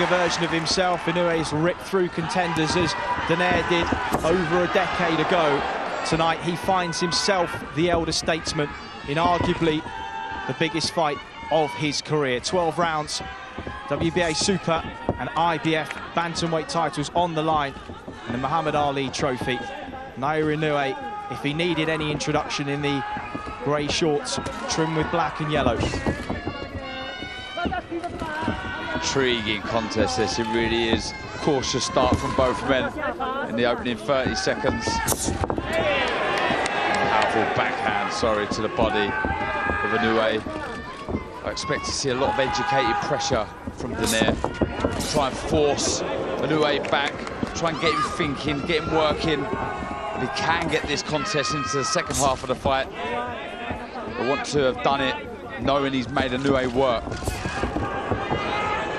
stronger version of himself. Inoue's ripped through contenders as Donaire did over a decade ago. Tonight he finds himself the elder statesman in arguably the biggest fight of his career. 12 rounds, WBA Super and IBF Bantamweight titles on the line, and the Muhammad Ali Trophy. Naoya Inoue, if he needed any introduction in the grey shorts trimmed with black and yellow. Intriguing contest this, it really is. Cautious start from both men in the opening 30 seconds. Powerful backhand, to the body of Inoue. I expect to see a lot of educated pressure from Donaire. Try and force Inoue back, try and get him thinking, get him working. He can get this contest into the second half of the fight. I want to have done it knowing he's made Inoue work.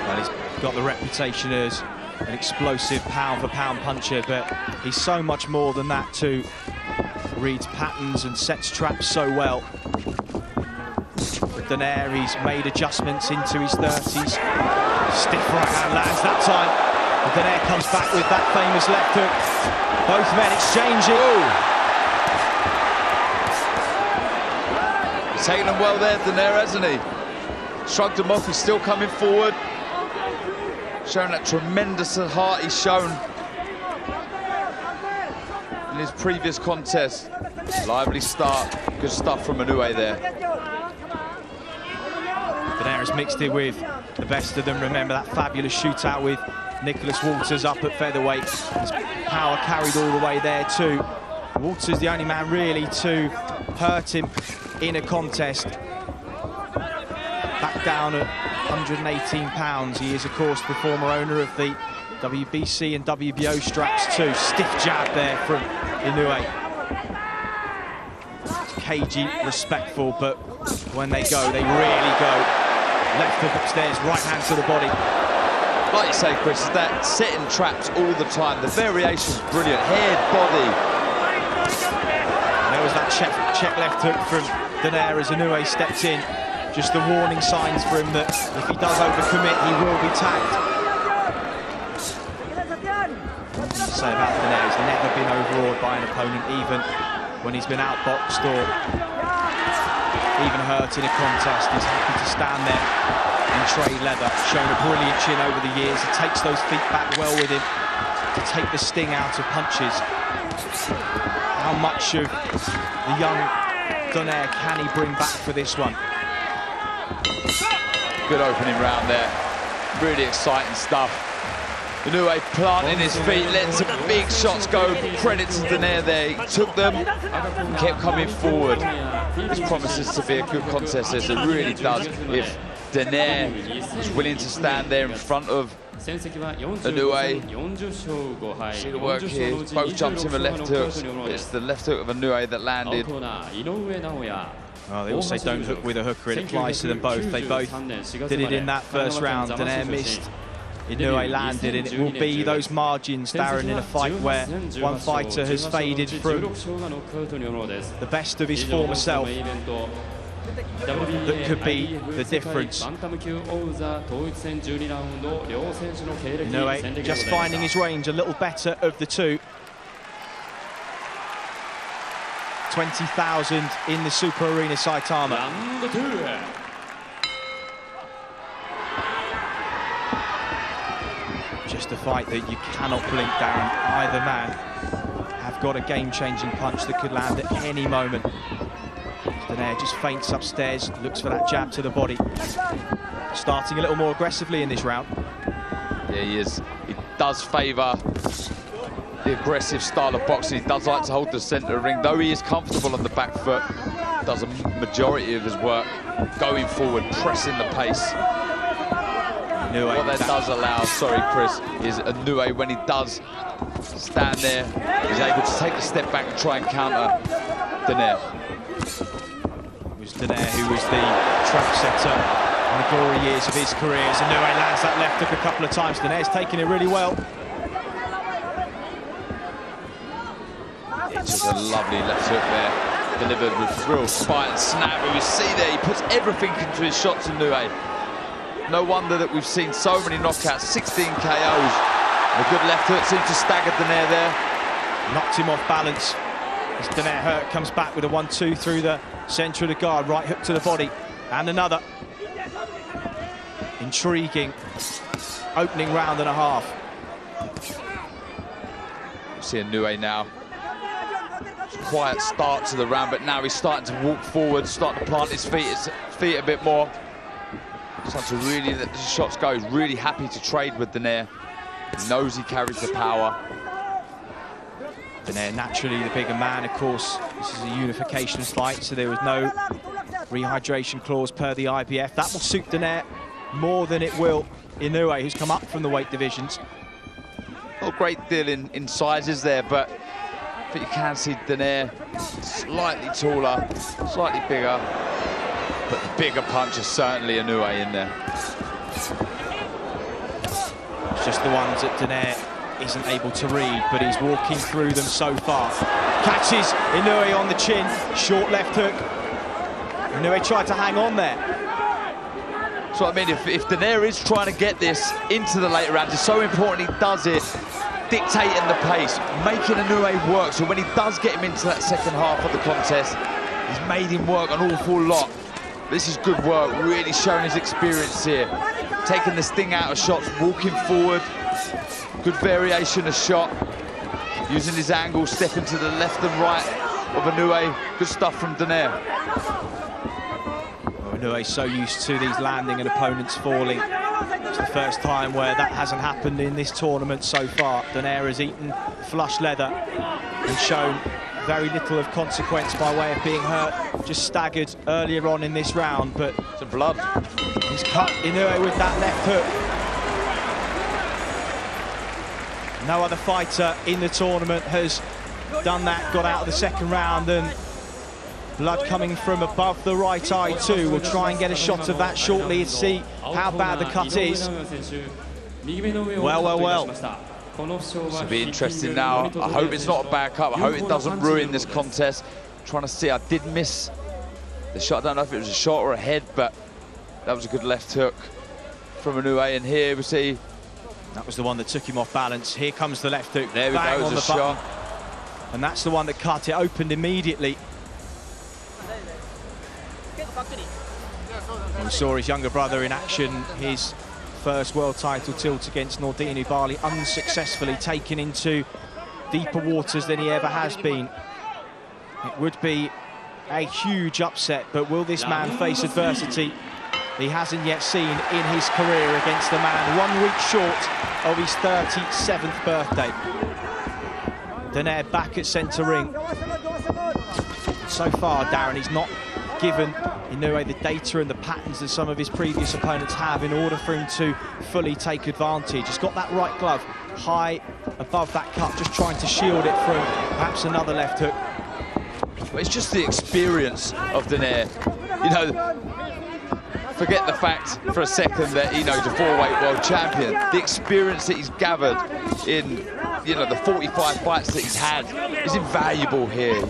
Well, he's got the reputation as an explosive pound-for-pound puncher, but he's so much more than that too. Reads patterns and sets traps so well. With Donaire, he's made adjustments into his 30s. Stiff right hand lands that time. And Donaire comes back with that famous left hook. Both men exchanging. He's taken them well there, Donaire, hasn't he? Shrugged him off, he's still coming forward. Showing that tremendous heart he's shown in his previous contest. Lively start, good stuff from Inoue there. Donaire has mixed it with the best of them. Remember that fabulous shootout with Nicholas Walters up at featherweight. His power carried all the way there too. Walters the only man really to hurt him in a contest. Back down at 118 pounds. He is, of course, the former owner of the WBC and WBO straps too. Stiff jab there from Inoue. Cagey, respectful, but when they go, they really go. Left hook upstairs, right hand to the body. Like you say, Chris, that setting traps all the time. The variation's brilliant. Head, body. And there was that check left hook from Donaire as Inoue stepped in. Just the warning signs for him that if he does overcommit, he will be tagged. Say about Donaire, he's never been overawed by an opponent, even when he's been outboxed or even hurt in a contest. He's happy to stand there and trade leather, showing a brilliant chin over the years. He takes those feet back well with him to take the sting out of punches. How much of the young Donaire can he bring back for this one? Good opening round there. Really exciting stuff. Inoue planting his feet, letting some big shots go. Credit to Donaire there. He took them, kept coming forward. This promises to be a good contest, as it really does. If Donaire is willing to stand there in front of Inoue. See the work here. Both jumped in with left hooks. It's the left hook of Inoue that landed. Oh, they all say don't hook with a hooker. It applies to them both. They both did it in that first round. Donaire missed. Inoue landed, and it will be those margins, Darren, in a fight where one fighter has faded from the best of his former self. That could be the difference. Inoue just finding his range, a little better of the two. 20,000 in the Super Arena Saitama. Just a fight that you cannot blink, Darren. Either man have got a game-changing punch that could land at any moment. Donaire just feints upstairs, looks for that jab to the body. Starting a little more aggressively in this round. Yeah, he is. He does favour the aggressive style of boxing. He does like to hold the centre of the ring, though he is comfortable on the back foot. Does a majority of his work going forward, pressing the pace. What that does allow, sorry Chris, is Inoue, when he does stand there, is able to take a step back and try and counter Donaire. It was Donaire who was the trap setter in the glory years of his career. As Inoue lands that left hook a couple of times. Donaire's taking it really well. It's just a lovely left hook there, delivered with real spite and snap. We see there, he puts everything into his shots, Inoue. No wonder that we've seen so many knockouts, 16 KOs. A good left hook seems to stagger Donaire there. Knocked him off balance. As Donaire hurt, comes back with a 1-2 through the centre of the guard. Right hook to the body. And another. Intriguing opening round and a half. You see Inoue now. Quiet start to the round, but now he's starting to walk forward, starting to plant his feet a bit more. Starting to really let the shots go. He's really happy to trade with Donaire. He knows he carries the power. Donaire naturally the bigger man, of course. This is a unification fight, so there was no rehydration clause per the IBF. That will suit Donaire more than it will Inoue, who's come up from the weight divisions. Not a great deal in sizes there, but you can see Donaire slightly taller, slightly bigger, but the bigger punch is certainly Inoue in there. It's just the ones that Donaire isn't able to read, but he's walking through them so far. Catches Inoue on the chin, short left hook. Inoue tried to hang on there. So I mean, if Donaire is trying to get this into the later rounds, it's so important he does it, dictating the pace, making Inoue work, so when he does get him into that second half of the contest, he's made him work an awful lot. This is good work, really showing his experience here. Taking the sting out of shots, walking forward, good variation of shot, using his angle, stepping to the left and right of Inoue. Good stuff from Donaire. Inoue's so used to these landing and opponents falling. It's the first time where that hasn't happened in this tournament so far. Donaire has eaten flush leather and shown very little of consequence by way of being hurt. Just staggered earlier on in this round, but some blood. He's cut Inoue with that left hook. No other fighter in the tournament has done that, got out of the second round, and blood coming from above the right eye too. We'll try and get a shot of that shortly and see how bad the cut is. Well. It'll be interesting now. I hope it's not a bad cut. I hope it doesn't ruin this contest. I'm trying to see, I did miss the shot. I don't know if it was a shot or a head, but that was a good left hook from Inoue. And here we see... That was the one that took him off balance. Here comes the left hook. There we Bang go, on the shot. And that's the one that cut it, opened immediately. We saw his younger brother in action, his first world title tilt against Nordine Bali, unsuccessfully taken into deeper waters than he ever has been. It would be a huge upset, but will this man face adversity he hasn't yet seen in his career against the man 1 week short of his 37th birthday? Donaire back at centre ring. So far, Darren, he's not given Inoue the data and the patterns that some of his previous opponents have in order for him to fully take advantage. He's got that right glove high above that cut, just trying to shield it from perhaps another left hook. Well, it's just the experience of Donaire. You know, forget the fact for a second that he's a four-weight world champion. The experience that he's gathered in, the 45 fights that he's had is invaluable here,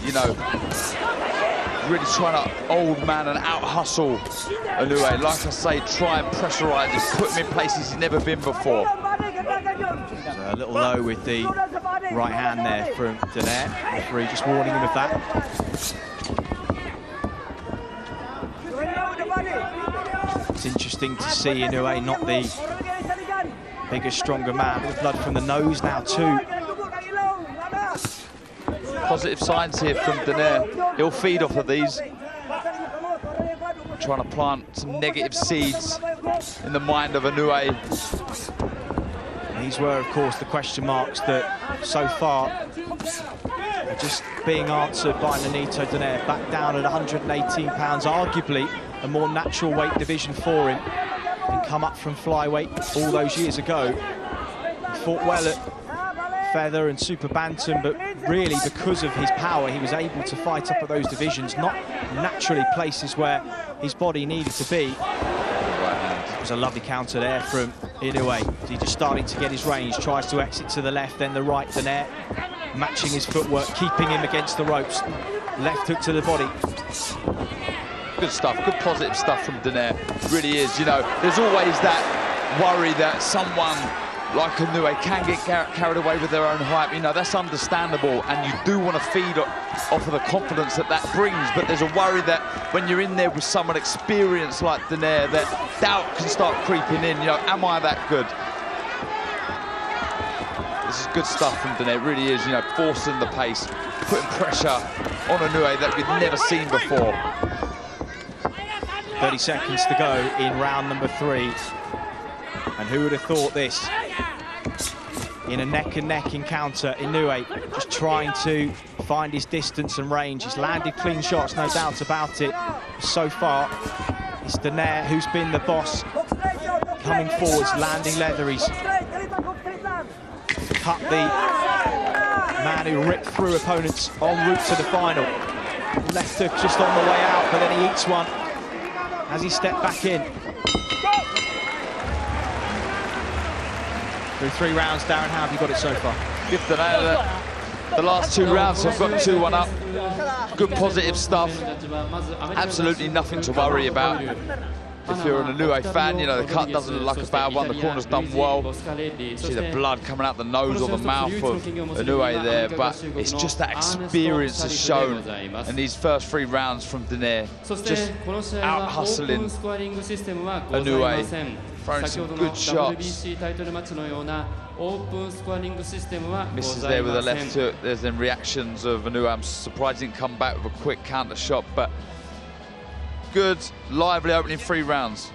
Really trying to old man and out-hustle Inoue. Like I say, try and pressurise him, put him in places he's never been before. So a little low with the right hand there from Donaire. Referee just warning him of that. It's interesting to see Inoue, not the bigger, stronger man, with blood from the nose now too. Positive signs here from Donaire. He'll feed off of these. Trying to plant some negative seeds in the mind of Inoue. These were, of course, the question marks that so far are just being answered by Nonito Donaire. Back down at 118 pounds, arguably a more natural weight division for him. And come up from flyweight all those years ago. He fought well at feather and super bantam, but really because of his power he was able to fight up at those divisions, not naturally places where his body needed to be. It was a lovely counter there from Inoue. He's just starting to get his range, tries to exit to the left, then the right. Donaire matching his footwork, keeping him against the ropes. Left hook to the body. good stuff, good positive stuff from Donaire. Really is, you know, there's always that worry that someone like Inoue can get carried away with their own hype. You know, that's understandable, and you do want to feed off of the confidence that that brings, but there's a worry that when you're in there with someone experienced like Donaire, that doubt can start creeping in. You know, am I that good? This is good stuff from Donaire, it really is, you know, forcing the pace, putting pressure on Inoue that we've never seen before. 30 seconds to go in round number 3. And who would have thought this? In a neck-and-neck encounter, Inoue just trying to find his distance and range. He's landed clean shots, no doubt about it. So far, it's Donaire who's been the boss, coming forwards, landing leather. He's cut the man who ripped through opponents en route to the final. Left hook just on the way out, but then he eats one as he stepped back in. Through 3 rounds, Darren, how have you got it so far? Give Donaire the last 2 rounds, so I've got 2-1 up. Good positive stuff. Absolutely nothing to worry about. If you're an Inoue fan, you know, the cut doesn't look like a bad one. The corner's done well. See the blood coming out the nose or the mouth of Inoue there, but it's just that experience has shown in these first 3 rounds from Donaire. Just out-hustling Inoue, throwing some good shots. Misses there with a left hook. There's then reactions of Inoue. I'm surprised he didn't come back with a quick counter shot, but good, lively opening 3 rounds.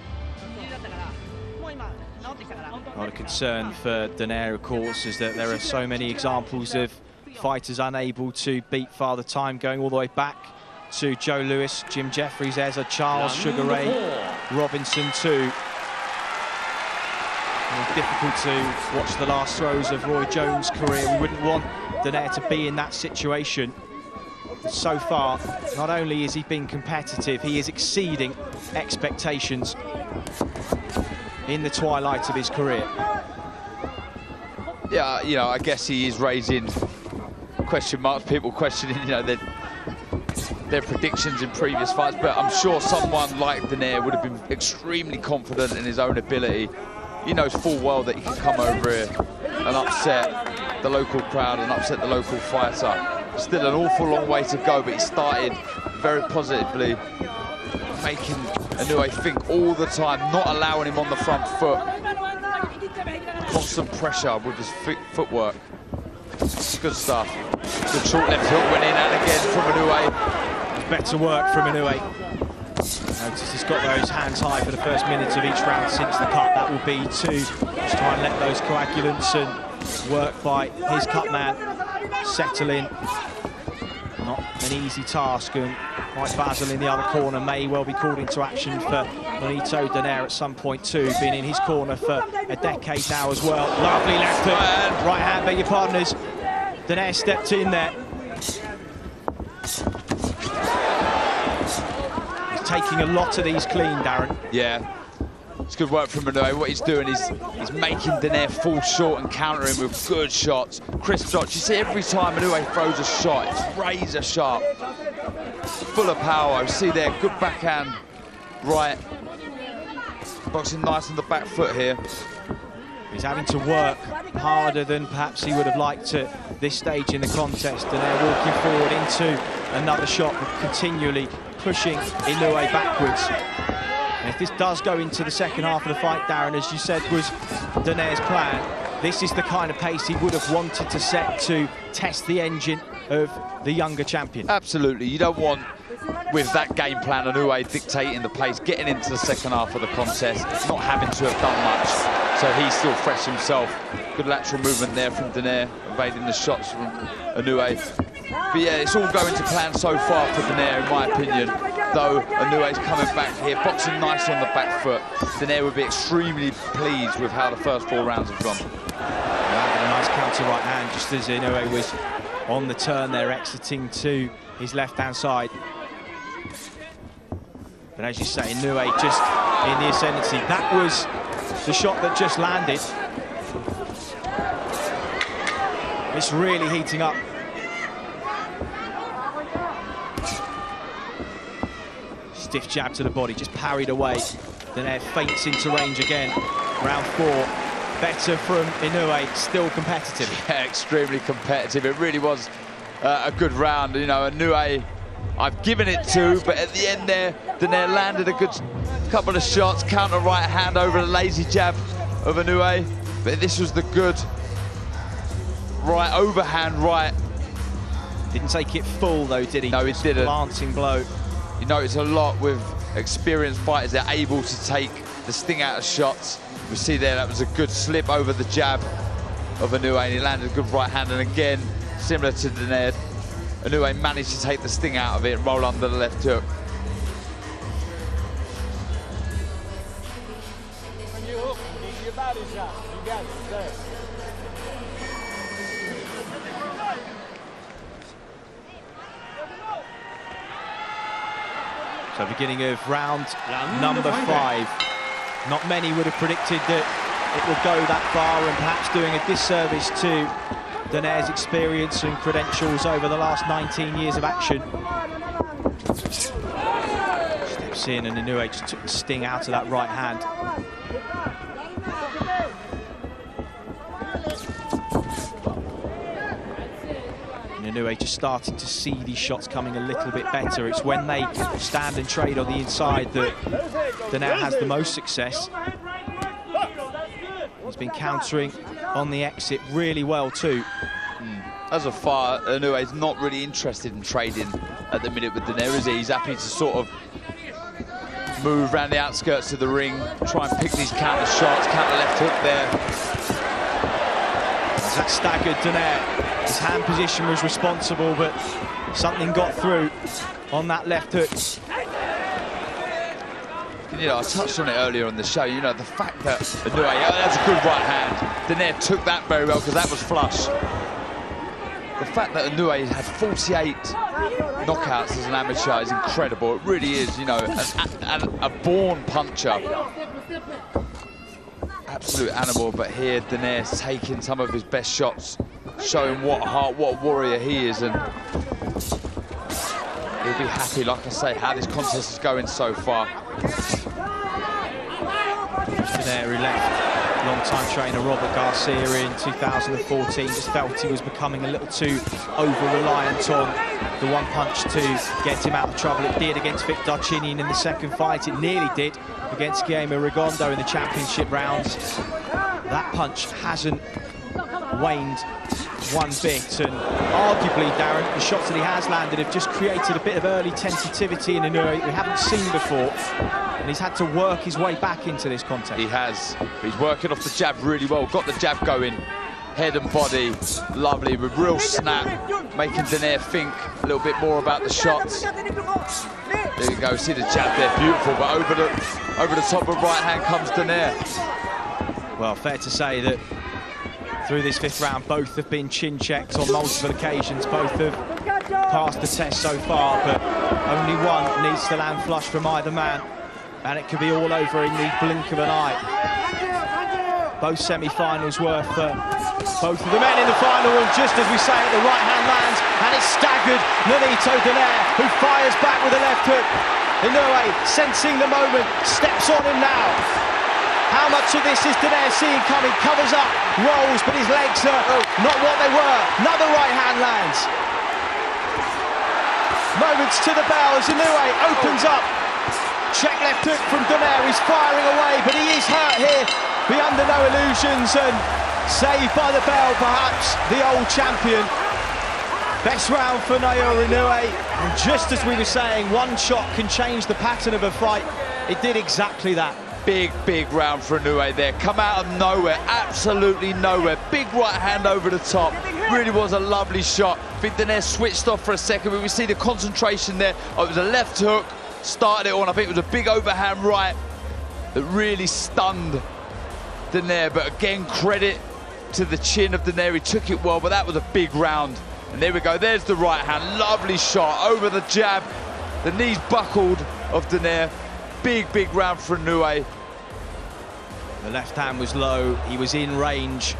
Not a concern for Donaire, of course, is that there are so many examples of fighters unable to beat Father Time, going all the way back to Joe Louis, Jim Jeffries, Ezra Charles, Sugar Ray Robinson too. Difficult to watch the last throws of Roy Jones' career. We wouldn't want Donaire to be in that situation. So far, not only is he being competitive, he is exceeding expectations in the twilight of his career. Yeah, you know, I guess he is raising question marks, people questioning, you know, their predictions in previous fights, but I'm sure someone like Donaire would have been extremely confident in his own ability. He knows full well that he can come over here and upset the local crowd and upset the local fighter. Still an awful long way to go, but he started very positively, making Inoue think all the time, not allowing him on the front foot. Constant pressure with his footwork. Good stuff. Good short left hook went in, and again from Inoue. Better work from Inoue. Notice he's got those hands high for the first minutes of each round since the cut. That will be to just try and let those coagulants and work by his cut man settle in. Not an easy task, and Mike Basil in the other corner may well be called into action for Nonito Donaire at some point too. Been in his corner for a decade now as well. Lovely left hook, right hand, beg your pardoners. Donaire stepped in there. Taking a lot of these clean, Darren. Yeah, it's good work from Inoue. What he's doing is he's making Donaire fall short and countering with good shots, crisp shots. You see every time Inoue throws a shot, it's razor sharp, full of power. You see there, good backhand, right. Boxing nice on the back foot here. He's having to work harder than perhaps he would have liked at this stage in the contest. Donaire walking forward into another shot, continually pushing Inoue backwards. And if this does go into the second half of the fight, Darren, as you said was Donaire's plan, this is the kind of pace he would have wanted to set to test the engine of the younger champion. Absolutely, you don't want, with that game plan, Inoue dictating the pace, getting into the second half of the contest, not having to have done much. So he's still fresh himself. Good lateral movement there from Donaire, evading the shots from Inoue. But yeah, it's all going to plan so far for Donaire, in my opinion. Though Inoue's coming back here, boxing nice on the back foot. Donaire would be extremely pleased with how the first 4 rounds have gone. Landed a nice counter right hand, just as Inoue was on the turn there, exiting to his left-hand side. But as you say, Inoue just in the ascendancy. That was the shot that just landed. It's really heating up. Stiff jab to the body, just parried away. Donaire feints into range again. Round 4, better from Inoue, still competitive. Yeah, extremely competitive. It really was a good round. You know, Inoue, I've given it to, but at the end there, Donaire landed a good couple of shots, counter right hand over the lazy jab of Inoue. But this was the good right overhand right. Didn't take it full though, did he? No, he didn't. Glancing blow. You notice a lot with experienced fighters, they're able to take the sting out of shots. We see there that was a good slip over the jab of Inoue, and he landed a good right hand. And again, similar to Donaire, Inoue managed to take the sting out of it and roll under the left hook. So beginning of round number 5. Not many would have predicted that it would go that far, and perhaps doing a disservice to Donaire's experience and credentials over the last 19 years of action. Steps in and Inoue just took the sting out of that right hand. Inoue just started to see these shots coming a little bit better. It's when they stand and trade on the inside that Donaire has the most success. He's been countering on the exit really well too. As of far, Inoue's not really interested in trading at the minute with Donaire, is he? He's happy to sort of move around the outskirts of the ring, try and pick these counter shots, counter left hook there. That staggered Donaire. His hand position was responsible, but something got through on that left hook. You know, I touched on it earlier on the show. You know, the fact that Inoue, that's a good right hand. Donaire took that very well because that was flush. The fact that Inoue had 48 knockouts as an amateur is incredible. It really is, you know, a born puncher. Absolute animal, but here Donaire's taking some of his best shots, showing what a warrior he is, and he'll be happy, like I say, how this contest is going so far. Donaire, who left long-time trainer Robert Garcia in 2014, just felt he was becoming a little too over-reliant on the one punch to get him out of trouble. It did against Vic Darchinyan in the second fight. It nearly did against Guillermo Rigondeaux in the championship rounds. That punch hasn't waned one bit, and arguably, Darren, the shots that he has landed have just created a bit of early tentativity in Inoue we haven't seen before, and he's had to work his way back into this contest. He has. He's working off the jab really well, got the jab going, head and body, lovely, with real snap, making Donaire think a little bit more about the shots. There you go, see the jab there, beautiful, but over the top of right hand comes Donaire. Well, fair to say that through this 5th round, both have been chin checked on multiple occasions. Both have passed the test so far, but only one needs to land flush from either man, and it could be all over in the blink of an eye. Both semi-finals were for both of the men in the final, and just as we say it, the right hand lands, and it's staggered Nonito Donaire, who fires back with a left hook. Inoue, sensing the moment, steps on him now. How much of this is Donaire seeing coming? Covers up, rolls, but his legs are not what they were. Another right hand lands. Moments to the bell as Inoue opens up. Check left hook from Donaire. He's firing away, but he is hurt here. Be under no illusions, and saved by the bell, perhaps, the old champion. Best round for Naoya Inoue. And just as we were saying, one shot can change the pattern of a fight. It did exactly that. Big round for Inoue there. Come out of nowhere, absolutely nowhere. Big right hand over the top. Really was a lovely shot. I think Donaire switched off for a second, but we see the concentration there. Oh, it was a left hook, started it on. I think it was a big overhand right that really stunned Donaire. But again, credit to the chin of Donaire. He took it well, but that was a big round. And there we go, there's the right hand. Lovely shot over the jab. The knees buckled of Donaire. Big round for Inoue. The left hand was low, he was in range.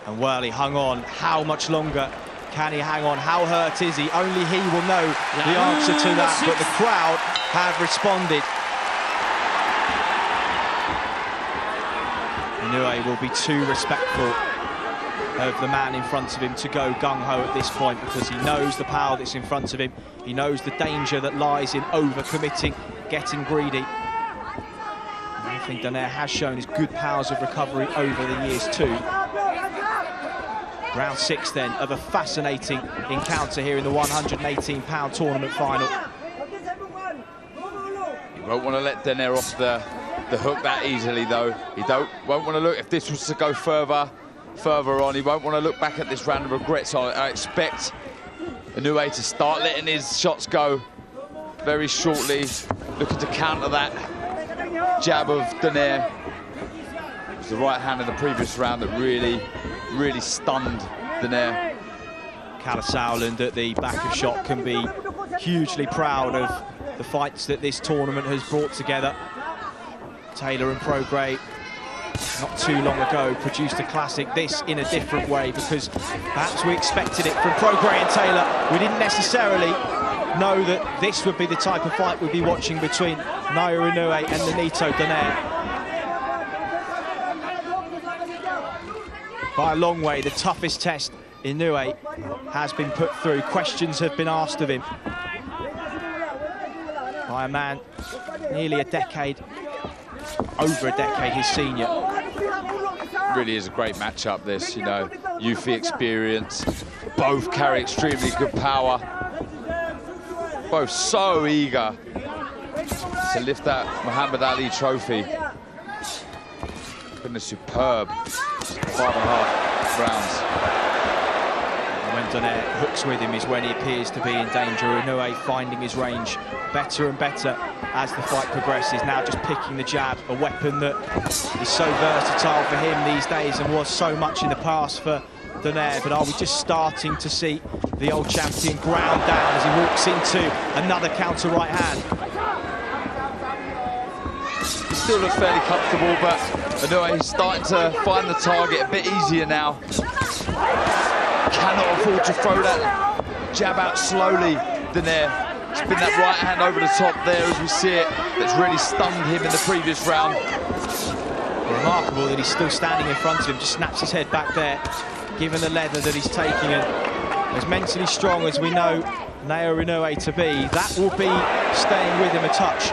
And well, he hung on. How much longer Can he hang on? How hurt is he? Only he will know the answer to that, but the crowd have responded. Inoue will be too respectful of the man in front of him to go gung-ho at this point, because he knows the power that's in front of him. He knows the danger that lies in over-committing, getting greedy. I think Donaire has shown his good powers of recovery over the years too. Round 6 then of a fascinating encounter here in the 118-pound tournament final. He won't want to let Donaire off the hook that easily though. He won't want to look, if this was to go further on, he won't want to look back at this round of regret. So I expect Inoue to start letting his shots go very shortly, looking to counter that jab of Donaire. It was the right hand in the previous round that really stunned Donaire. Kalle Sauerland at the back of shot can be hugely proud of the fights that this tournament has brought together. Taylor and Prograis, not too long ago, produced a classic, this in a different way, because perhaps we expected it from Prograis and Taylor. We didn't necessarily know that this would be the type of fight we'd be watching between Naoya Inoue and Nonito Donaire. By a long way, the toughest test Inoue has been put through. Questions have been asked of him by a man nearly a decade, over a decade his senior. Really is a great matchup, this, you know, Yuffie experience, both carry extremely good power, both so eager to lift that Muhammad Ali trophy. Been a superb 5.5 rounds. When Donaire hooks with him is when he appears to be in danger. Inoue finding his range better and better as the fight progresses. Now just picking the jab, a weapon that is so versatile for him these days and was so much in the past for Donaire. But are we just starting to see the old champion ground down as he walks into another counter right hand? He still looks fairly comfortable, but Inoue is starting to find the target a bit easier now. Cannot afford to throw that jab out slowly, Donaire. Spin that right hand over the top there as we see it. That's really stunned him in the previous round. Remarkable that he's still standing in front of him, just snaps his head back there, given the leather that he's taking. And as mentally strong as we know Naoya Inoue to be, that will be staying with him a touch.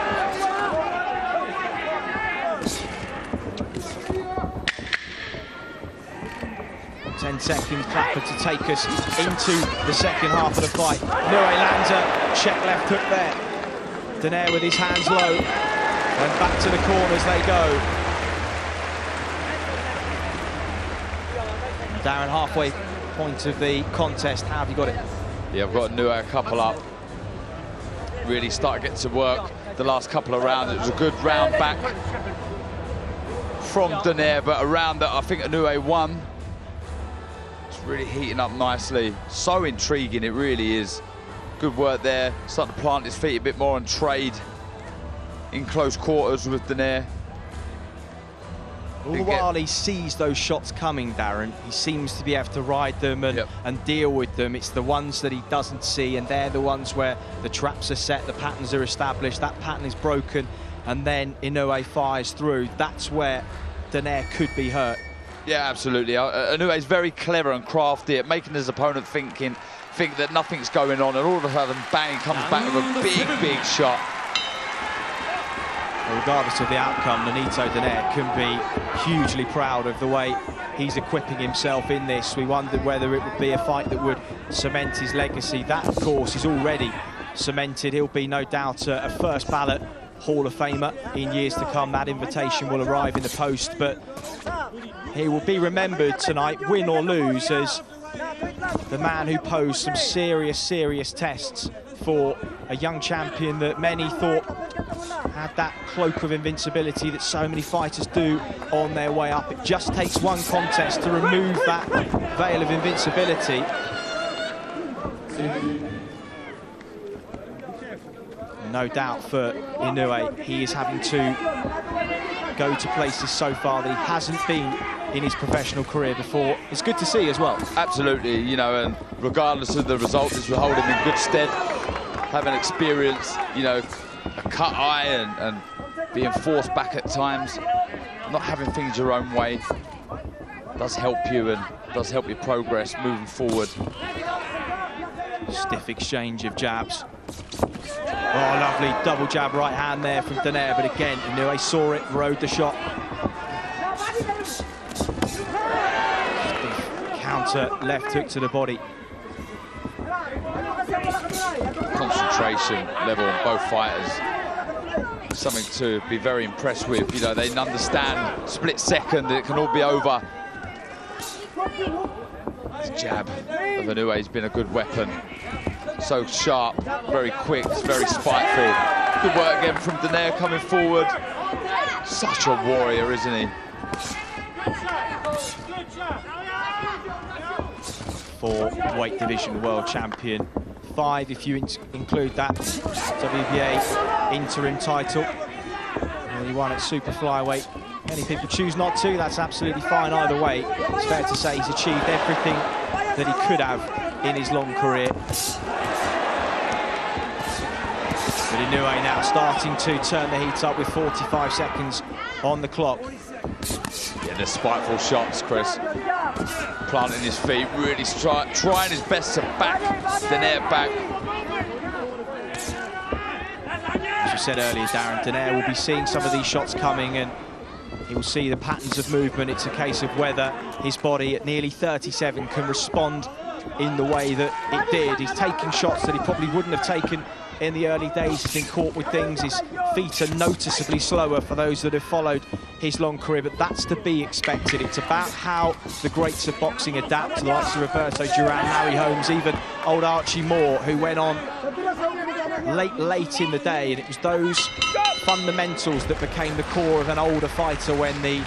10 seconds clapper to take us into the second half of the fight. Inoue lands a check left hook there. Donaire with his hands low, and back to the corners they go. Darren, halfway point of the contest, how have you got it? Yeah, I've got Inoue a couple up. Really started to get to work the last couple of rounds. It was a good round back from Donaire, but a round that I think Inoue won. Really heating up nicely. So intriguing, it really is. Good work there. Starting to plant his feet a bit more and trade in close quarters with Donaire. All the while he sees those shots coming, Darren, he seems to be able to ride them and deal with them. It's the ones that he doesn't see, and they're the ones where the traps are set, the patterns are established, that pattern is broken, and then Inoue fires through. That's where Donaire could be hurt. Yeah, absolutely. Inoue is very clever and crafty at making his opponent think that nothing's going on, and all of a sudden, bang, comes back with a big shot. Well, regardless of the outcome, Nonito Donaire can be hugely proud of the way he's equipping himself in this. We wondered whether it would be a fight that would cement his legacy. That, of course, is already cemented. He'll be, no doubt, a first ballot Hall of Famer in years to come. That invitation will arrive in the post, but he will be remembered tonight, win or lose, as the man who posed some serious tests for a young champion that many thought had that cloak of invincibility that so many fighters do on their way up. It just takes one contest to remove that veil of invincibility. No doubt for Inoue, he is having to go to places so far that he hasn't been in his professional career before. It's good to see as well. Absolutely, you know, and regardless of the result, this will hold him in good stead. Having experience, you know, a cut eye and being forced back at times, not having things your own way, does help you and does help you progress moving forward. Stiff exchange of jabs. Oh, lovely double jab right hand there from Donaire, but again, Inoue saw it, rode the shot. Counter left hook to the body. Concentration level on both fighters. Something to be very impressed with. You know, they understand split second, it can all be over. This jab of Inoue has been a good weapon. So sharp, very quick, very spiteful. Good work again from Donaire coming forward. Such a warrior, isn't he? For weight division world champion. 5 if you include that WBA interim title. He won at super flyweight. Many people choose not to, that's absolutely fine either way. It's fair to say he's achieved everything that he could have in his long career. But Inoue now starting to turn the heat up with 45 seconds on the clock. Yeah, the spiteful shots, Chris. Planting his feet, really trying his best to back Donaire back. As you said earlier, Darren, Donaire will be seeing some of these shots coming and he will see the patterns of movement. It's a case of whether his body at nearly 37 can respond in the way that it did. He's taking shots that he probably wouldn't have taken in the early days. He's been caught with things. His feet are noticeably slower for those that have followed his long career, but that's to be expected. It's about how the greats of boxing adapt, to the likes of Roberto Duran, Harry Holmes, even old Archie Moore, who went on late in the day, and it was those fundamentals that became the core of an older fighter when the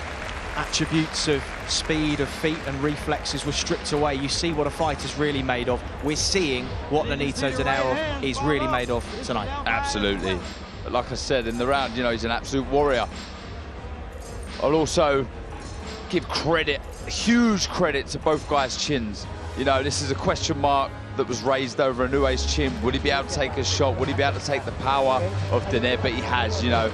attributes of speed, of feet and reflexes were stripped away. You see what a fighter's really made of. We're seeing what Nonito Donaire is really made of tonight. Absolutely. But like I said, in the round, you know, he's an absolute warrior. I'll also give credit, huge credit, to both guys' chins. You know, this is a question mark that was raised over Inoue's chin. Would he be able to take a shot? Would he be able to take the power of Donaire? But he has, you know.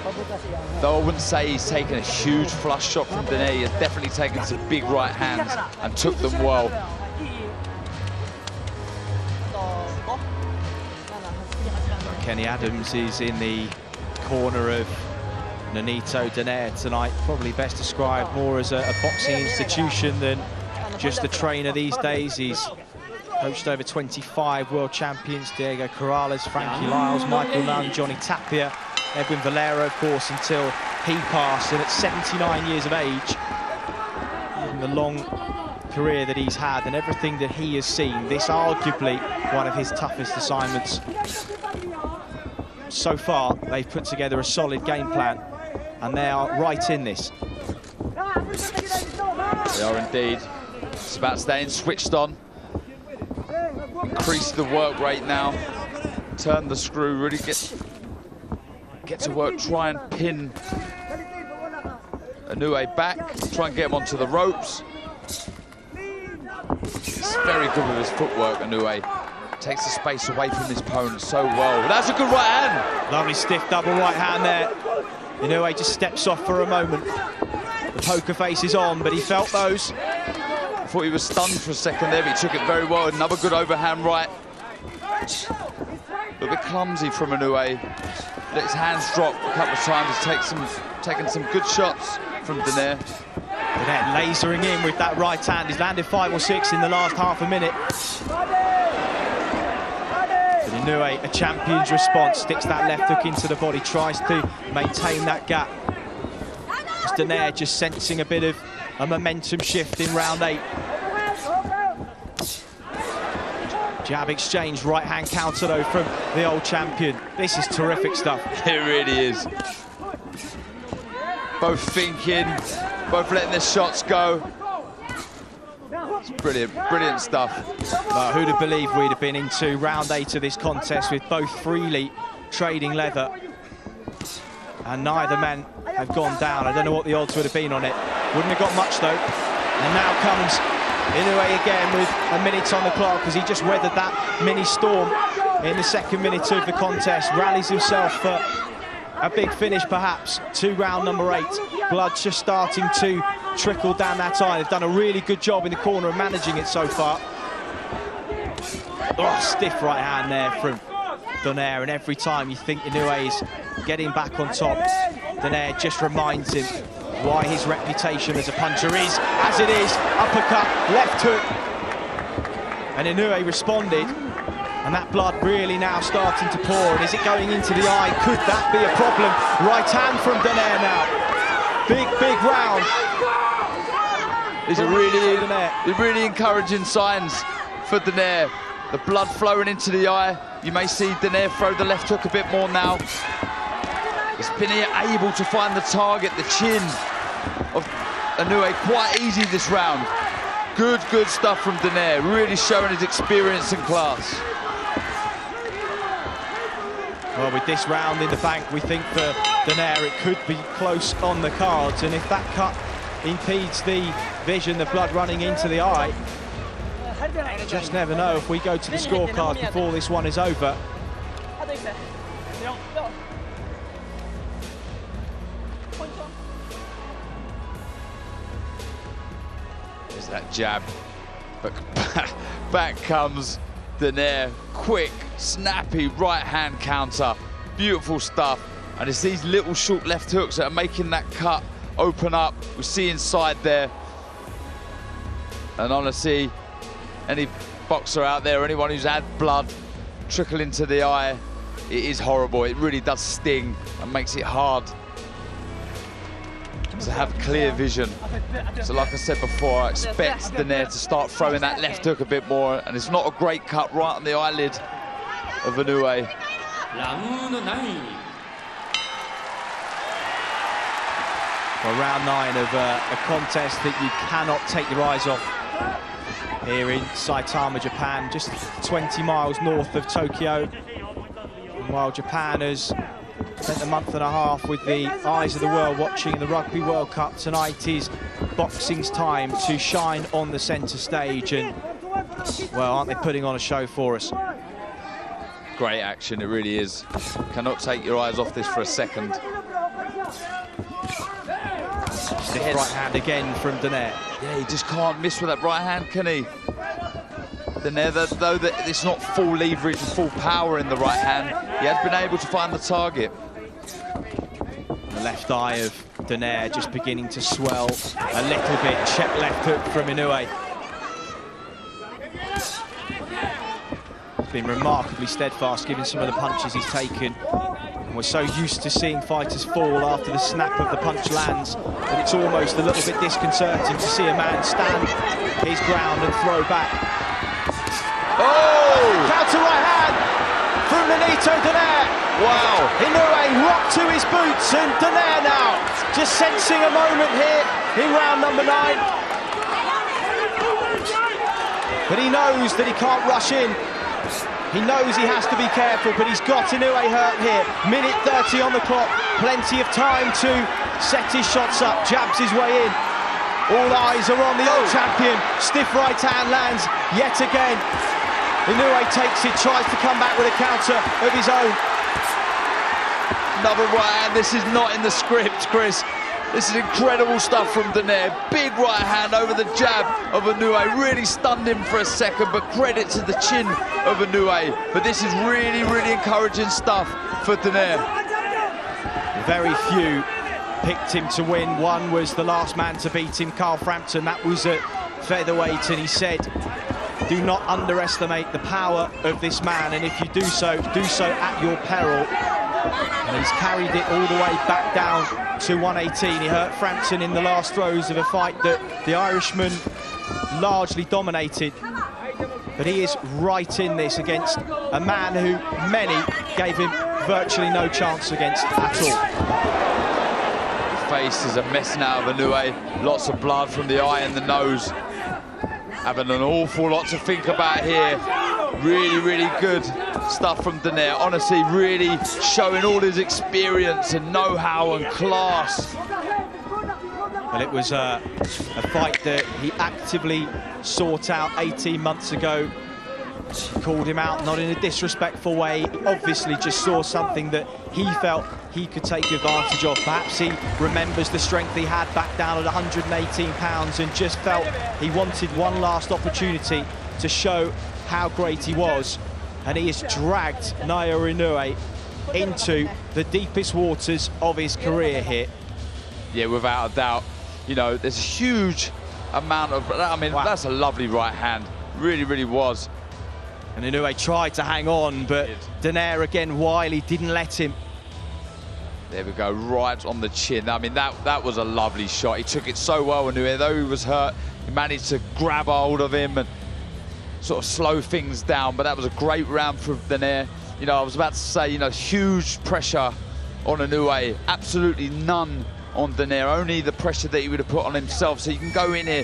Though I wouldn't say he's taken a huge flush shot from Donaire, he has definitely taken some big right hands and took them well. Kenny Adams is in the corner of Nonito Donaire tonight. Probably best described more as a boxing institution than just a trainer these days. He's coached over 25 world champions: Diego Corrales, Frankie Lyles, Michael Nunn, Johnny Tapia, Edwin Valero, of course, until he passed. And at 79 years of age, in the long career that he's had and everything that he has seen, this arguably one of his toughest assignments. So far, they've put together a solid game plan, and they are right in this. They are indeed. It's about staying switched on. Increase the work rate now. Turn the screw, really get to work, try and pin Inoue back, try and get him onto the ropes. He's very good with his footwork, Inoue. Takes the space away from his opponent so well. But that's a good right hand. Lovely stiff double right hand there. Inoue just steps off for a moment. The poker face is on, but he felt those. I thought he was stunned for a second there, but he took it very well. Another good overhand right. A bit clumsy from Inoue. Let his hands drop a couple of times. He's taken some good shots from Donaire. Donaire lasering in with that right hand. He's landed 5 or 6 in the last half a minute. But Inoue, a champion's response, sticks that left hook into the body, tries to maintain that gap. Donaire just sensing a bit of a momentum shift in round 8. Jab exchange, right hand counter though from the old champion. This is terrific stuff. It really is. Both thinking, both letting their shots go. It's brilliant, brilliant stuff. Who'd have believed we'd have been into round 8 of this contest with both freely trading leather. and neither man have gone down. I don't know what the odds would have been on it. Wouldn't have got much though. And now comes Inoue again with a minute on the clock as he just weathered that mini storm in the second minute of the contest. Rallies himself for a big finish perhaps to round number 8. Blood just starting to trickle down that eye. They've done a really good job in the corner of managing it so far. Oh, stiff right hand there from Donaire, and every time you think Inoue is getting back on top, Donaire just reminds him why his reputation as a puncher is as it is. Uppercut, left hook, and Inoue responded, and that blood really now starting to pour. And is it going into the eye? Could that be a problem? Right hand from Donaire now. Big round. These are really encouraging signs for Donaire. The blood flowing into the eye. You may see Donaire throw the left hook a bit more now. He's been able to find the target, the chin of Inoue quite easy this round. Good stuff from Donaire, really showing his experience and class. Well, with this round in the bank, we think for Donaire it could be close on the cards, and if that cut impedes the vision, the blood running into the eye, you just never know if we go to the scorecard before this one is over. There's that jab, but back comes Donaire. Quick, snappy right-hand counter. Beautiful stuff. And it's these little short left hooks that are making that cut open up. We see inside there. And honestly, any boxer out there, anyone who's had blood trickle into the eye, it is horrible. It really does sting and makes it hard to have clear vision. So like I said before, I expect Donaire to start throwing that left hook a bit more, and it's not a great cut right on the eyelid of Inoue. Well, round 9 of a contest that you cannot take your eyes off here in Saitama, Japan, just 20 miles north of Tokyo. And while Japan has spent a month and a half with the eyes of the world watching the Rugby World Cup, tonight is boxing's time to shine on the centre stage, and, well, aren't they putting on a show for us? Great action, it really is. Cannot take your eyes off this for a second. Stiff right hand again from Donaire. Yeah, he just can't miss with that right hand, can he? Donaire, though that it's not full leverage and full power in the right hand, he has been able to find the target. The left eye of Donaire just beginning to swell a little bit. Check left hook from Inoue. He's been remarkably steadfast given some of the punches he's taken. And we're so used to seeing fighters fall after the snap of the punch lands that it's almost a little bit disconcerting to see a man stand his ground and throw back. Oh! Counter right hand from Benito Donaire. Wow! Inoue rocked to his boots, and Donaire now just sensing a moment here in round number 9. But he knows that he can't rush in. He knows he has to be careful, but he's got Inoue hurt here. Minute 30 on the clock, plenty of time to set his shots up, jabs his way in. All eyes are on the old champion. Stiff right hand lands yet again. Inoue takes it, tries to come back with a counter of his own. Another right hand. This is not in the script, Chris. This is incredible stuff from Donaire. Big right hand over the jab of Inoue. Really stunned him for a second, but credit to the chin of Inoue. But this is really encouraging stuff for Donaire. Very few picked him to win. One was the last man to beat him, Carl Frampton. That was at featherweight, and he said, do not underestimate the power of this man, and if you do so at your peril. And he's carried it all the way back down to 118. He hurt Frampton in the last throws of a fight that the Irishman largely dominated. But he is right in this against a man who many gave him virtually no chance against at all. The face is a mess now of Inoue. Lots of blood from the eye and the nose. Having an awful lot to think about here. Really, really good stuff from Donaire. Honestly, really showing all his experience and know-how and class. Well, it was a fight that he actively sought out 18 months ago. Called him out, not in a disrespectful way. He obviously just saw something that he felt he could take advantage of. Perhaps he remembers the strength he had back down at 118 pounds and just felt he wanted one last opportunity to show how great he was. And he has dragged Inoue into the deepest waters of his career here. Yeah, without a doubt. You know, there's a huge amount of, I mean, wow. That's a lovely right hand. Really, really was. And Inoue tried to hang on, but Donaire again wily, didn't let him. There we go, right on the chin. I mean, that was a lovely shot. He took it so well, Inoue, though he was hurt, he managed to grab hold of him and sort of slow things down, but that was a great round for Donaire. You know, I was about to say, you know, huge pressure on Inoue, absolutely none on Donaire, only the pressure that he would have put on himself. So you can go in here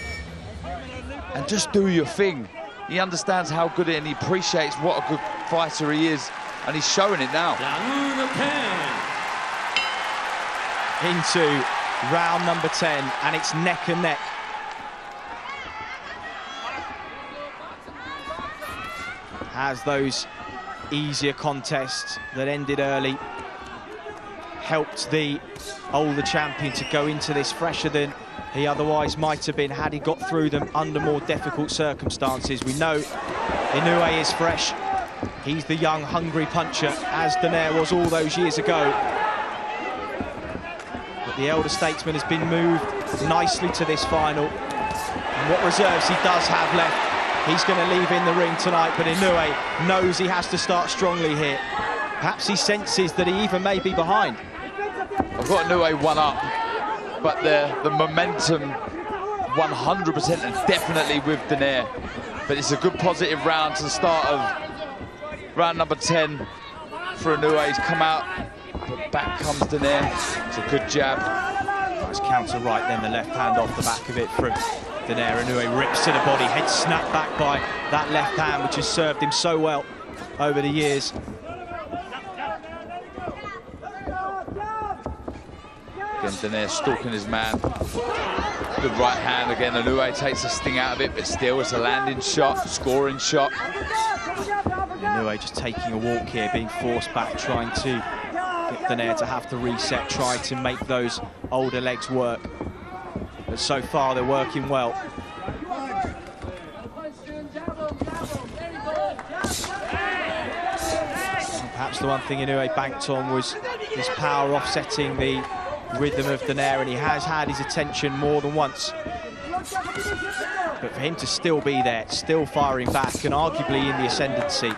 and just do your thing. He understands how good it is and he appreciates what a good fighter he is, and he's showing it now. Into round number 10, and it's neck and neck. As those easier contests that ended early helped the older champion to go into this fresher than he otherwise might have been had he got through them under more difficult circumstances. We know Inoue is fresh. He's the young, hungry puncher, as Donaire was all those years ago. But the elder statesman has been moved nicely to this final. And what reserves he does have left, he's going to leave in the ring tonight, but Inoue knows he has to start strongly here. Perhaps he senses that he even may be behind. I've got Inoue one up, but the momentum 100% and definitely with Donaire. But it's a good positive round to the start of round number 10 for Inoue. He's come out, but back comes Donaire. It's a good jab. Nice counter right, then the left hand off the back of it from Donaire. Inoue rips to the body, head snapped back by that left hand, which has served him so well over the years. Again, Donaire stalking his man. Good right hand again. Inoue takes the sting out of it, but still it's a landing shot, scoring shot. Inoue just taking a walk here, being forced back, trying to get Donaire to have to reset, try to make those older legs work. But so far they're working well. Perhaps the one thing Inoue banked on was his power offsetting the rhythm of Donaire, and he has had his attention more than once. But for him to still be there, still firing back, and arguably in the ascendancy,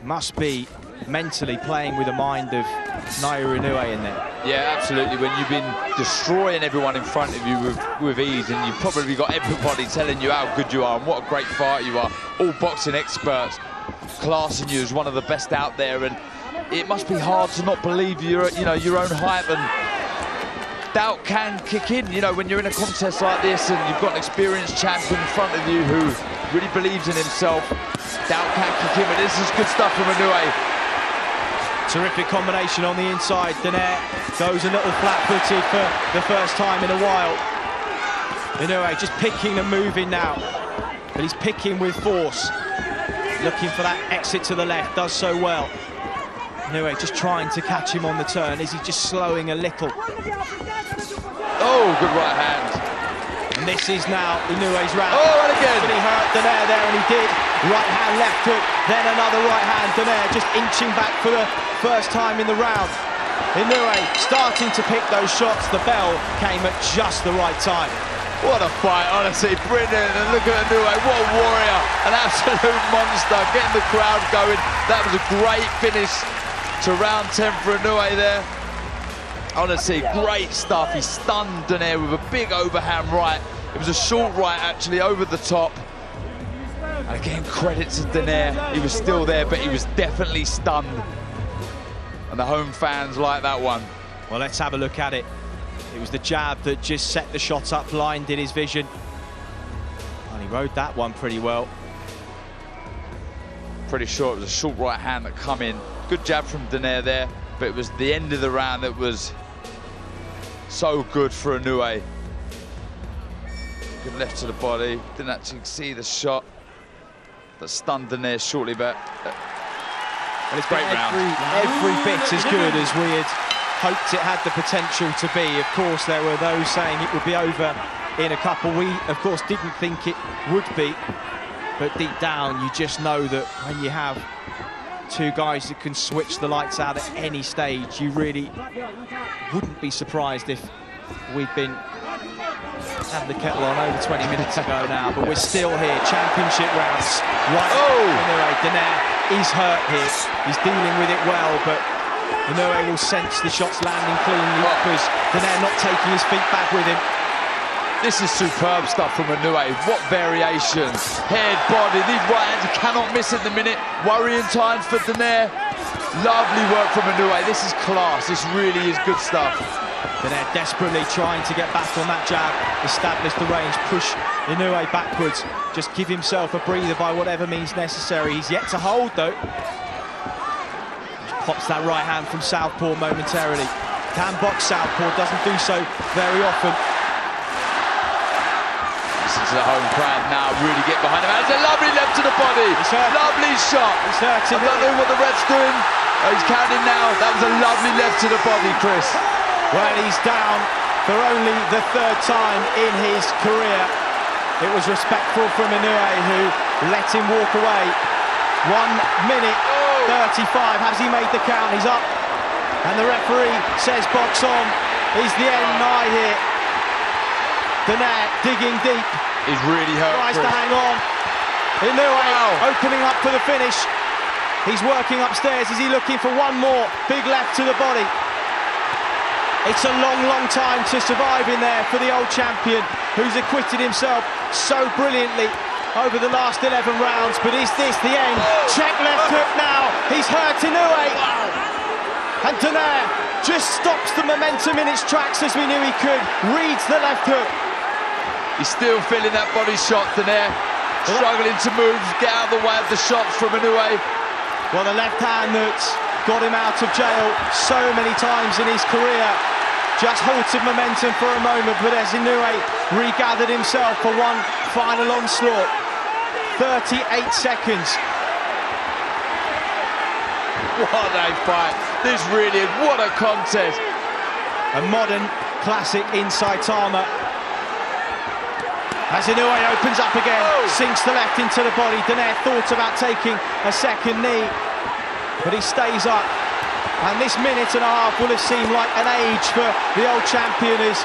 must be mentally playing with the mind of Inoue in there. Yeah, absolutely. When you've been destroying everyone in front of you with ease, and you've probably got everybody telling you how good you are and what a great fighter you are, all boxing experts classing you as one of the best out there, and it must be hard to not believe your own hype, and doubt can kick in, you know, when you're in a contest like this and you've got an experienced champion in front of you who really believes in himself. Doubt can kick in, but this is good stuff from Inoue. Terrific combination on the inside. Donaire goes a little flat-footed for the first time in a while. Inoue just picking and moving now, but he's picking with force. Looking for that exit to the left, does so well. Inoue just trying to catch him on the turn. Is he just slowing a little? Oh, good right hand. And this is now Inoue's round. Oh, and again. But he hurt Donaire there, and he did. Right hand, left hook, then another right hand. Donaire just inching back for the first time in the round. Inoue starting to pick those shots. The bell came at just the right time. What a fight, honestly, brilliant. And look at Inoue, what a warrior, an absolute monster, getting the crowd going. That was a great finish to round 10 for Inoue there. Honestly, great stuff. He stunned Donaire with a big overhand right. It was a short right, actually, over the top. And again, credit to Donaire. He was still there, but he was definitely stunned. And the home fans like that one. Well, let's have a look at it. It was the jab that just set the shot up, blinded his vision. And he rode that one pretty well. Pretty sure it was a short right hand that come in. Good jab from Donaire there, but it was the end of the round that was so good for Inoue. Good left to the body. Didn't actually see the shot that stunned Donaire shortly, but it's a great round. Every bit as good as we had hoped it had the potential to be. Of course, there were those saying it would be over in a couple. We, of course, didn't think it would be. But deep down, you just know that when you have two guys that can switch the lights out at any stage, you really wouldn't be surprised if we'd been having the kettle on over 20 minutes ago now. But we're still here, championship rounds. Right. Anyway, Donaire is hurt here. He's dealing with it well, but Inoue will sense the shots landing cleanly because Donaire not taking his feet back with him. This is superb stuff from Inoue. What variations. Head, body, these right hands, you cannot miss at the minute. Worrying times for Donaire. Lovely work from Inoue. This is class. This really is good stuff. Donaire desperately trying to get back on that jab, establish the range, push Inoue backwards, just give himself a breather by whatever means necessary. He's yet to hold, though. Pops that right hand from southpaw momentarily. Can box southpaw, doesn't do so very often. To the home crowd now, really get behind him. It's a lovely left to the body. Lovely shot. I don't know what the ref's doing. Oh, he's counting now. That was a lovely left to the body, Chris. Well, he's down for only the third time in his career. It was respectful from Inoue, who let him walk away. 1 minute 35. Has he made the count? He's up. And the referee says box on. Is the end nigh here? Donaire digging deep. He's really hurt. Tries to hang on. Inoue opening up for the finish. He's working upstairs. Is he looking for one more? Big left to the body. It's a long, long time to survive in there for the old champion, who's acquitted himself so brilliantly over the last 11 rounds. But is this the end? Check left hook now. He's hurt Inoue. And Donaire just stops the momentum in its tracks as we knew he could. Reads the left hook. He's still feeling that body shot, Donaire. Struggling to move, get out of the way of the shots from Inoue. Well, the left hand that's got him out of jail so many times in his career just halted momentum for a moment, but as Inoue regathered himself for one final onslaught. 38 seconds. What a fight. This really is, what a contest. A modern classic in Saitama. As Inoue opens up again, sinks the left into the body. Donaire thought about taking a second knee, but he stays up. And this minute and a half will have seemed like an age for the old champion as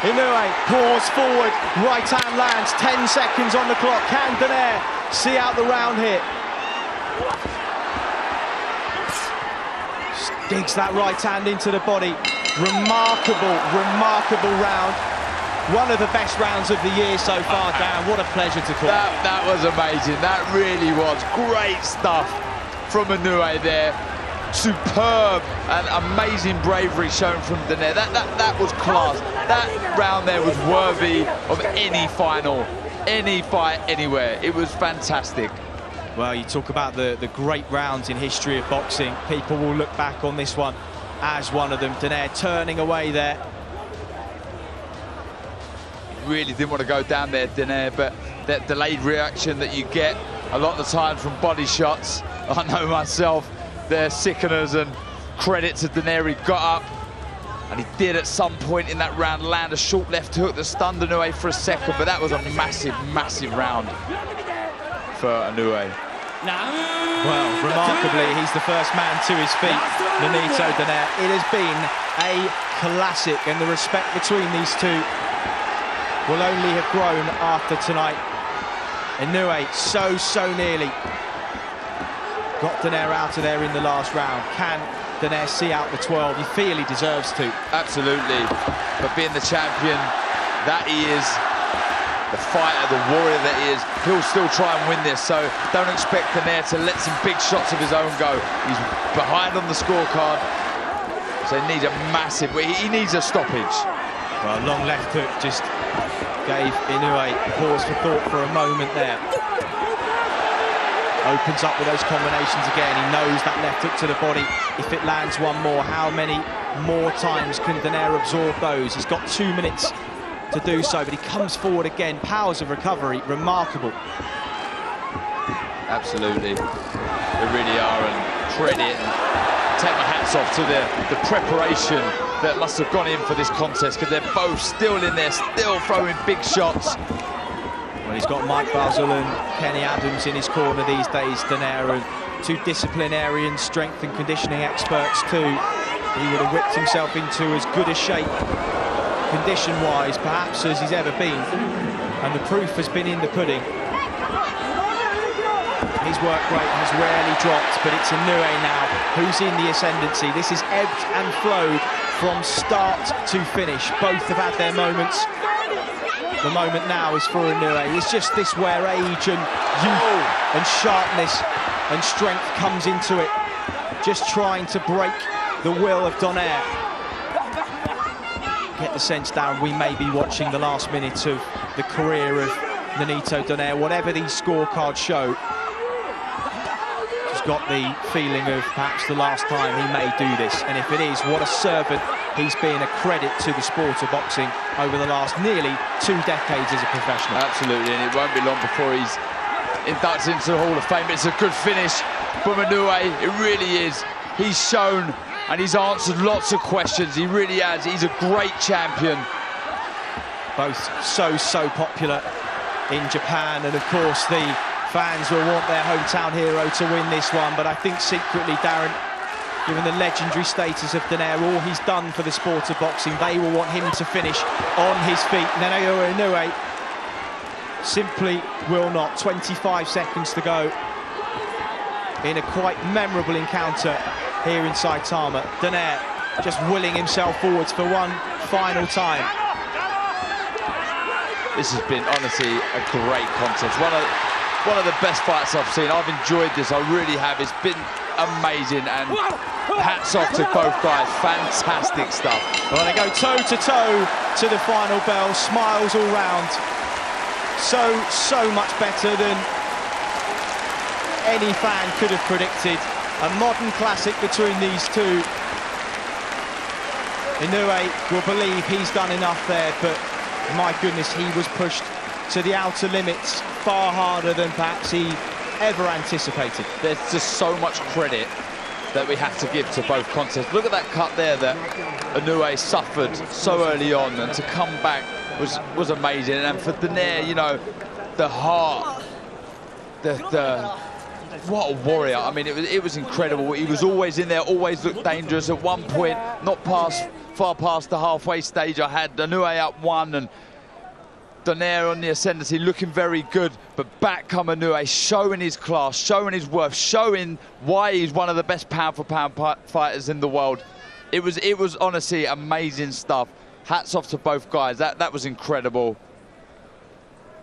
Inoue pours forward, right hand lands, 10 seconds on the clock. Can Donaire see out the round here? Digs that right hand into the body. Remarkable, remarkable round. One of the best rounds of the year so far, Dan. What a pleasure to call. That was amazing. That really was great stuff from Inoue there. Superb and amazing bravery shown from Donaire. That was class. That round there was worthy of any final, any fight, anywhere. It was fantastic. Well, you talk about the great rounds in history of boxing. People will look back on this one as one of them. Donaire turning away there. Really didn't want to go down there, Donaire, but that delayed reaction that you get a lot of the time from body shots, I know myself, they're sickeners, and credit to Donaire, he got up and he did at some point in that round land a short left hook that stunned Inoue for a second, but that was a massive, massive round for Inoue. Well, remarkably, he's the first man to his feet, Nonito Donaire. It has been a classic, and the respect between these two will only have grown after tonight. Inoue so nearly got Donaire out of there in the last round. Can Donaire see out the 12? You feel he deserves to. Absolutely, but being the champion that he is, the fighter, the warrior that he is, he'll still try and win this, so don't expect Donaire to let some big shots of his own go. He's behind on the scorecard, so he needs a massive, he needs a stoppage. Well, long left hook just gave Inoue pause for thought for a moment there. Opens up with those combinations again. He knows that left hook to the body. If it lands one more, how many more times can Donaire absorb those? He's got 2 minutes to do so, but he comes forward again. Powers of recovery, remarkable. Absolutely, they really are, and credit and take my hats off to the preparation that must have gone in for this contest, because they're both still in there, still throwing big shots. Well, he's got Mike Basil and Kenny Adams in his corner these days, Donaire, and 2 disciplinarian strength and conditioning experts too. He would have whipped himself into as good a shape, condition-wise, perhaps as he's ever been. And the proof has been in the pudding. His work rate has rarely dropped, but it's Inoue now who's in the ascendancy. This is ebbed and flowed from start to finish. Both have had their moments. The moment now is for Inoue. It's just this where age and youth and sharpness and strength comes into it. Just trying to break the will of Donaire. Get the sense, Darren, we may be watching the last minute of the career of Nonito Donaire. Whatever these scorecards show, just got the feeling of perhaps the last time he may do this. And if it is, what a servant he's been, a credit to the sport of boxing over the last nearly 2 decades as a professional. Absolutely, and it won't be long before he's inducted into the Hall of Fame. It's a good finish from Inoue, it really is. He's shown and he's answered lots of questions, he really has. He's a great champion. Both so popular in Japan, and of course the fans will want their hometown hero to win this one, but I think secretly, Darren, given the legendary status of Donaire, all he's done for the sport of boxing, they will want him to finish on his feet. Nonito Inoue simply will not. 25 seconds to go in a quite memorable encounter here in Saitama. Donaire just willing himself forwards for one final time. This has been, honestly, a great contest. One of the best fights I've seen. I've enjoyed this, I really have. It's been amazing, and hats off to both guys. Fantastic stuff. Well, they go toe-to-toe to the final bell. Smiles all round. So much better than any fan could have predicted. A modern classic between these two. Inoue will believe he's done enough there, but my goodness, he was pushed to the outer limits far harder than perhaps he ever anticipated. There's just so much credit that we have to give to both contests. Look at that cut there that Inoue suffered so early on, and to come back was amazing. And for Donaire, you know, the heart, what a warrior. I mean, it was incredible. He was always in there, always looked dangerous. At one point, not far past the halfway stage, I had Inoue up 1 and Donaire on the ascendancy, looking very good, but back come Inoue, showing his class, showing his worth, showing why he's one of the best pound-for-pound fighters in the world. It was honestly amazing stuff. Hats off to both guys. That was incredible.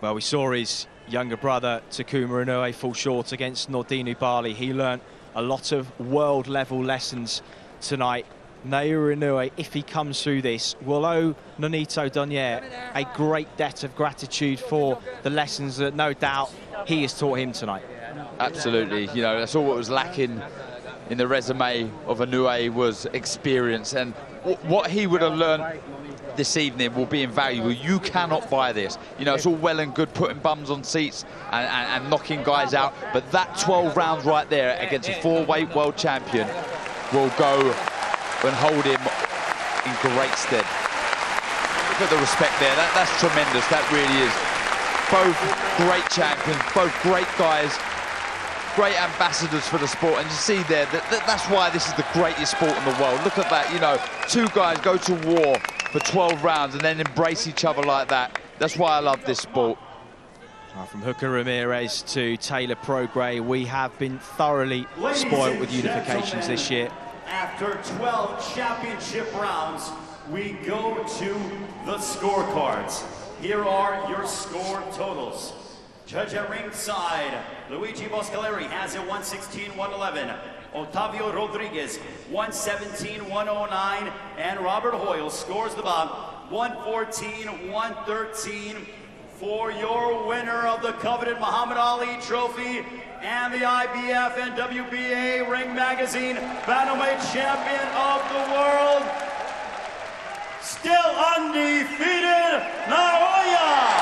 Well, we saw his younger brother Takuma Inoue fall short against Nordinu Bali. He learnt a lot of world-level lessons tonight. Naoya Inoue, if he comes through this, will owe Nonito Donaire a great debt of gratitude for the lessons that no doubt he has taught him tonight. Absolutely, you know, that's all what was lacking in the resume of Inoue was experience, and what he would have learned this evening will be invaluable. You cannot buy this. You know, it's all well and good putting bums on seats and knocking guys out, but that 12 rounds right there against a 4-weight world champion will go and hold him in great stead. Look at the respect there. That's tremendous. That really is. Both great champions, both great guys, great ambassadors for the sport. And you see there, that's why this is the greatest sport in the world. Look at that, you know, 2 guys go to war for 12 rounds and then embrace each other like that. That's why I love this sport. From Hooker Ramirez to Taylor Prograis, we have been thoroughly spoiled with unifications this year. After 12 championship rounds, we go to the scorecards. Here are your score totals. Judge at ringside, Luigi Boscaleri has it 116-111. Otavio Rodriguez, 117-109. And Robert Hoyle scores the bout, 114-113 for your winner of the coveted Muhammad Ali Trophy and the IBF and WBA Ring Magazine Bantamweight Champion of the World, still undefeated, Naoya